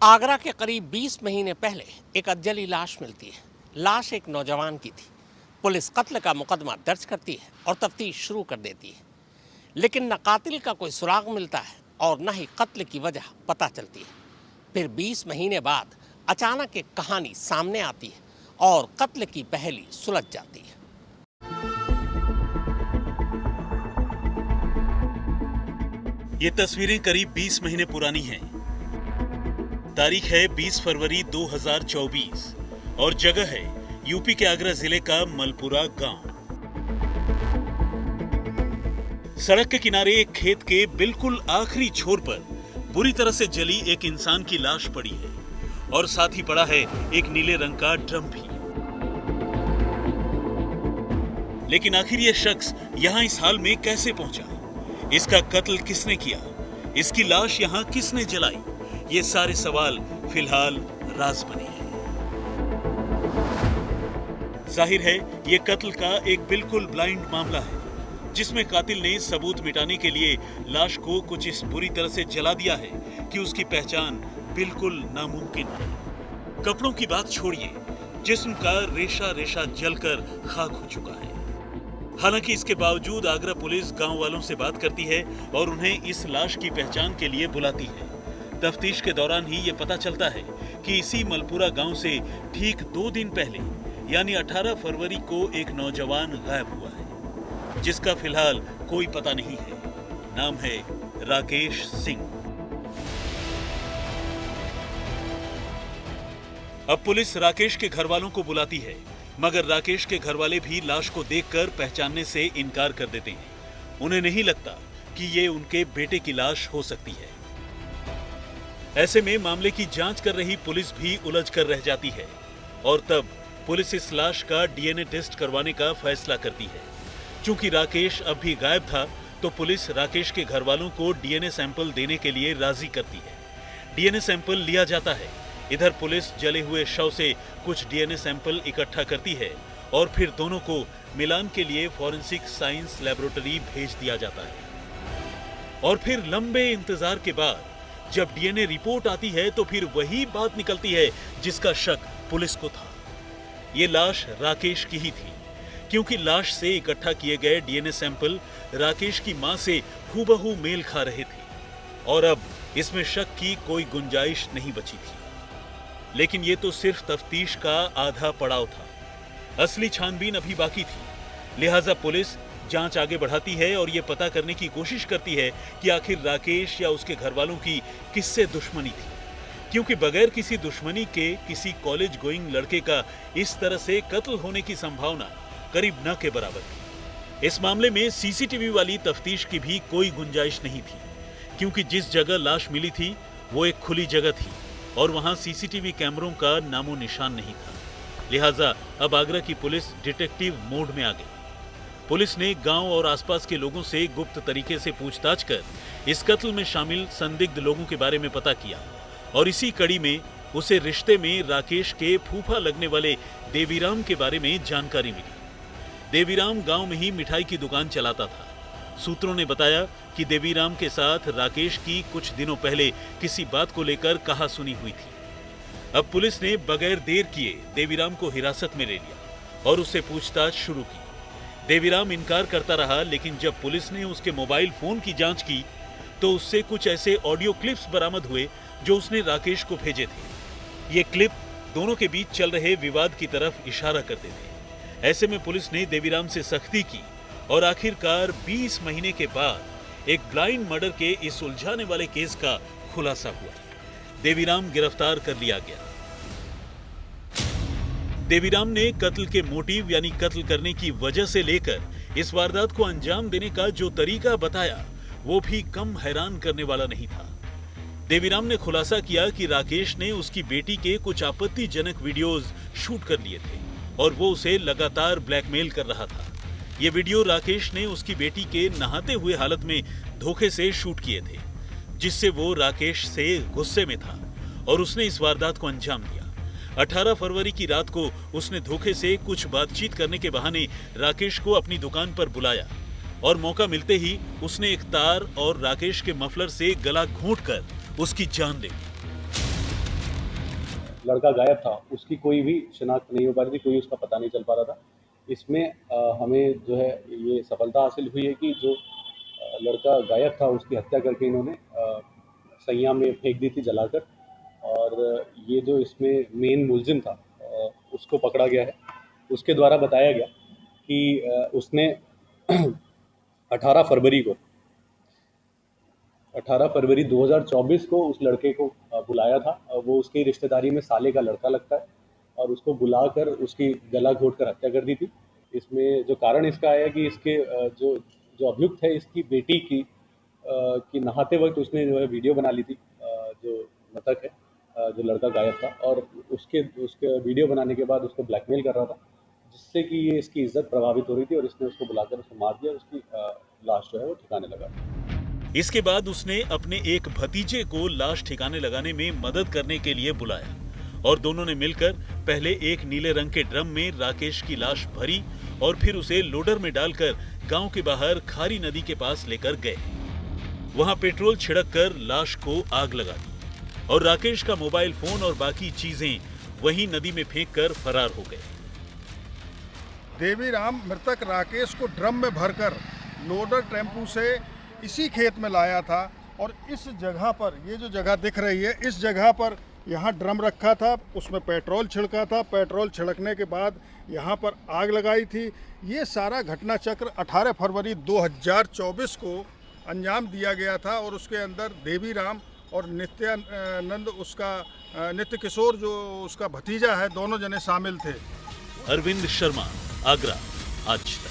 आगरा के करीब 20 महीने पहले एक अधजली लाश मिलती है। लाश एक नौजवान की थी। पुलिस कत्ल का मुकदमा दर्ज करती है और तफ्तीश शुरू कर देती है, लेकिन न कातिल का कोई सुराग मिलता है और न ही कत्ल की वजह पता चलती है। फिर 20 महीने बाद अचानक एक कहानी सामने आती है और कत्ल की पहेली सुलझ जाती है। ये तस्वीरें करीब 20 महीने पुरानी हैं। तारीख है 20 फरवरी 2024 और जगह है यूपी के आगरा जिले का मलपुरा गांव। सड़क के किनारे एक खेत के बिल्कुल आखिरी छोर पर बुरी तरह से जली एक इंसान की लाश पड़ी है और साथ ही पड़ा है एक नीले रंग का ड्रम भी। लेकिन आखिर ये शख्स यहां इस हाल में कैसे पहुंचा? इसका कत्ल किसने किया? इसकी लाश यहां किसने जलाई? ये सारे सवाल फिलहाल राज बने हैं। जाहिर है ये कत्ल का एक बिल्कुल ब्लाइंड मामला है, जिसमें कातिल ने सबूत मिटाने के लिए लाश को कुछ इस बुरी तरह से जला दिया है कि उसकी पहचान बिल्कुल नामुमकिन है। कपड़ों की बात छोड़िए, जिस्म का रेशा रेशा जलकर खाक हो चुका है। हालांकि इसके बावजूद आगरा पुलिस गांव वालों से बात करती है और उन्हें इस लाश की पहचान के लिए बुलाती है। तफ्तीश के दौरान ही ये पता चलता है कि इसी मलपुरा गांव से ठीक 2 दिन पहले यानी 18 फरवरी को एक नौजवान गायब हुआ है, जिसका फिलहाल कोई पता नहीं है। नाम है राकेश सिंह। अब पुलिस राकेश के घर वालों को बुलाती है, मगर राकेश के घर वाले भी लाश को देखकर पहचानने से इनकार कर देते हैं। उन्हें नहीं लगता कि ये उनके बेटे की लाश हो सकती है। ऐसे में मामले की जांच कर रही पुलिस भी उलझ कर रह जाती है और तब पुलिस इस लाश का डीएनए टेस्ट करवाने का फैसला करती है। चूंकि राकेश अब भी गायब था, तो पुलिस राकेश के घर वालों को डीएनए सैंपल देने के लिए राजी करती है। डीएनए सैंपल लिया जाता है। इधर पुलिस जले हुए शव से कुछ डीएनए सैंपल इकट्ठा करती है और फिर दोनों को मिलान के लिए फॉरेंसिक साइंस लैबोरेटरी भेज दिया जाता है। और फिर लंबे इंतजार के बाद जब डीएनए रिपोर्ट आती है, तो फिर वही बात निकलती है जिसका शक पुलिस को था। ये लाश राकेश की ही थी, क्योंकि लाश से इकट्ठा किए गए डीएनए सैंपल राकेश की मां से हूबहू मेल खा रहे थे और अब इसमें शक की कोई गुंजाइश नहीं बची थी। लेकिन ये तो सिर्फ तफ्तीश का आधा पड़ाव था। असली छानबीन अभी बाकी थी। लिहाजा पुलिस जांच आगे बढ़ाती है और यह पता करने की कोशिश करती है कि आखिर राकेश या उसके घर वालों की किससे दुश्मनी थी, क्योंकि बगैर किसी दुश्मनी के किसी कॉलेज गोइंग लड़के का इस तरह से कत्ल होने की संभावना करीब न के बराबर थी। इस मामले में सीसीटीवी वाली तफ्तीश की भी कोई गुंजाइश नहीं थी, क्योंकि जिस जगह लाश मिली थी वो एक खुली जगह थी और वहां सीसीटीवी कैमरों का नामो निशान नहीं था। लिहाजा अब आगरा की पुलिस डिटेक्टिव मोड में आ गई। पुलिस ने गांव और आसपास के लोगों से गुप्त तरीके से पूछताछ कर इस कत्ल में शामिल संदिग्ध लोगों के बारे में पता किया और इसी कड़ी में उसे रिश्ते में राकेश के फूफा लगने वाले देवीराम के बारे में जानकारी मिली। देवीराम गांव में ही मिठाई की दुकान चलाता था। सूत्रों ने बताया कि देवीराम के साथ राकेश की कुछ दिनों पहले किसी बात को लेकर कहासुनी हुई थी। अब पुलिस ने बगैर देर किए देवीराम को हिरासत में ले लिया और उससे पूछताछ शुरू की। देवीराम इनकार करता रहा, लेकिन जब पुलिस ने उसके मोबाइल फोन की जांच की तो उससे कुछ ऐसे ऑडियो क्लिप्स बरामद हुए जो उसने राकेश को भेजे थे। ये क्लिप दोनों के बीच चल रहे विवाद की तरफ इशारा करते थे। ऐसे में पुलिस ने देवीराम से सख्ती की और आखिरकार 20 महीने के बाद एक ब्लाइंड मर्डर के इस उलझाने वाले केस का खुलासा हुआ। देवीराम गिरफ्तार कर लिया गया। देवीराम ने कत्ल के मोटिव यानी कत्ल करने की वजह से लेकर इस वारदात को अंजाम देने का जो तरीका बताया, वो भी कम हैरान करने वाला नहीं था। देवीराम ने खुलासा किया कि राकेश ने उसकी बेटी के कुछ आपत्तिजनक वीडियोस शूट कर लिए थे और वो उसे लगातार ब्लैकमेल कर रहा था। ये वीडियो राकेश ने उसकी बेटी के नहाते हुए हालत में धोखे से शूट किए थे, जिससे वो राकेश से गुस्से में था और उसने इस वारदात को अंजाम दिया। 18 फरवरी की रात को उसने धोखे से कुछ बातचीत करने के बहाने राकेश को अपनी दुकान पर बुलाया और मौका मिलते ही उसने एक तार और राकेश के मफलर से गला घोंटकर उसकी जान ले ली। लड़का गायब था उसकी कोई भी शिनाख्त नहीं हो पा रही थी, कोई उसका पता नहीं चल पा रहा था। इसमें हमें जो है ये सफलता हासिल हुई है कि जो लड़का गायब था उसकी हत्या करके इन्होंने सैया में फेंक दी थी जलाकर, और ये जो इसमें मेन मुलजिम था उसको पकड़ा गया है। उसके द्वारा बताया गया कि उसने 18 फरवरी 2024 को उस लड़के को बुलाया था। वो उसकी रिश्तेदारी में साले का लड़का लगता है, और उसको बुलाकर उसकी गला घोंटकर हत्या कर दी थी। इसमें जो कारण इसका आया कि इसके जो जो अभियुक्त है इसकी बेटी की नहाते वक्त उसने जो है वीडियो बना ली थी, जो मृतक है, जो लड़का गायब था, और उसके वीडियो बनाने के बाद उसको ब्लैकमेल कर रहा था, जिससे कि ये इसकी इज्जत प्रभावित हो रही थी, और इसने उसको बुलाकर उसको मार दिया। उसकी लाश जो है वो ठिकाने लगा। इसके बाद उसने अपने एक भतीजे को लाश ठिकाने लगाने में मदद करने के लिए बुलाया और दोनों ने मिलकर पहले एक नीले रंग के ड्रम में राकेश की लाश भरी और फिर उसे लोडर में डालकर गांव के बाहर खारी नदी के पास लेकर गए। वहां पेट्रोल छिड़ककर लाश को आग लगा दी और राकेश का मोबाइल फोन और बाकी चीजें वहीं नदी में फेंककर फरार हो गए। देवीराम मृतक राकेश को ड्रम में भरकर लोडर टेम्पू से इसी खेत में लाया था, और इस जगह पर, ये जो जगह दिख रही है, इस जगह पर यहाँ ड्रम रखा था, उसमें पेट्रोल छिड़का था। पेट्रोल छिड़कने के बाद यहाँ पर आग लगाई थी। ये सारा घटना चक्र 18 फरवरी 2024 को अंजाम दिया गया था, और उसके अंदर देवीराम और नित्यानंद, उसका नित्य किशोर जो उसका भतीजा है, दोनों जने शामिल थे। अरविंद शर्मा, आगरा, आज तक।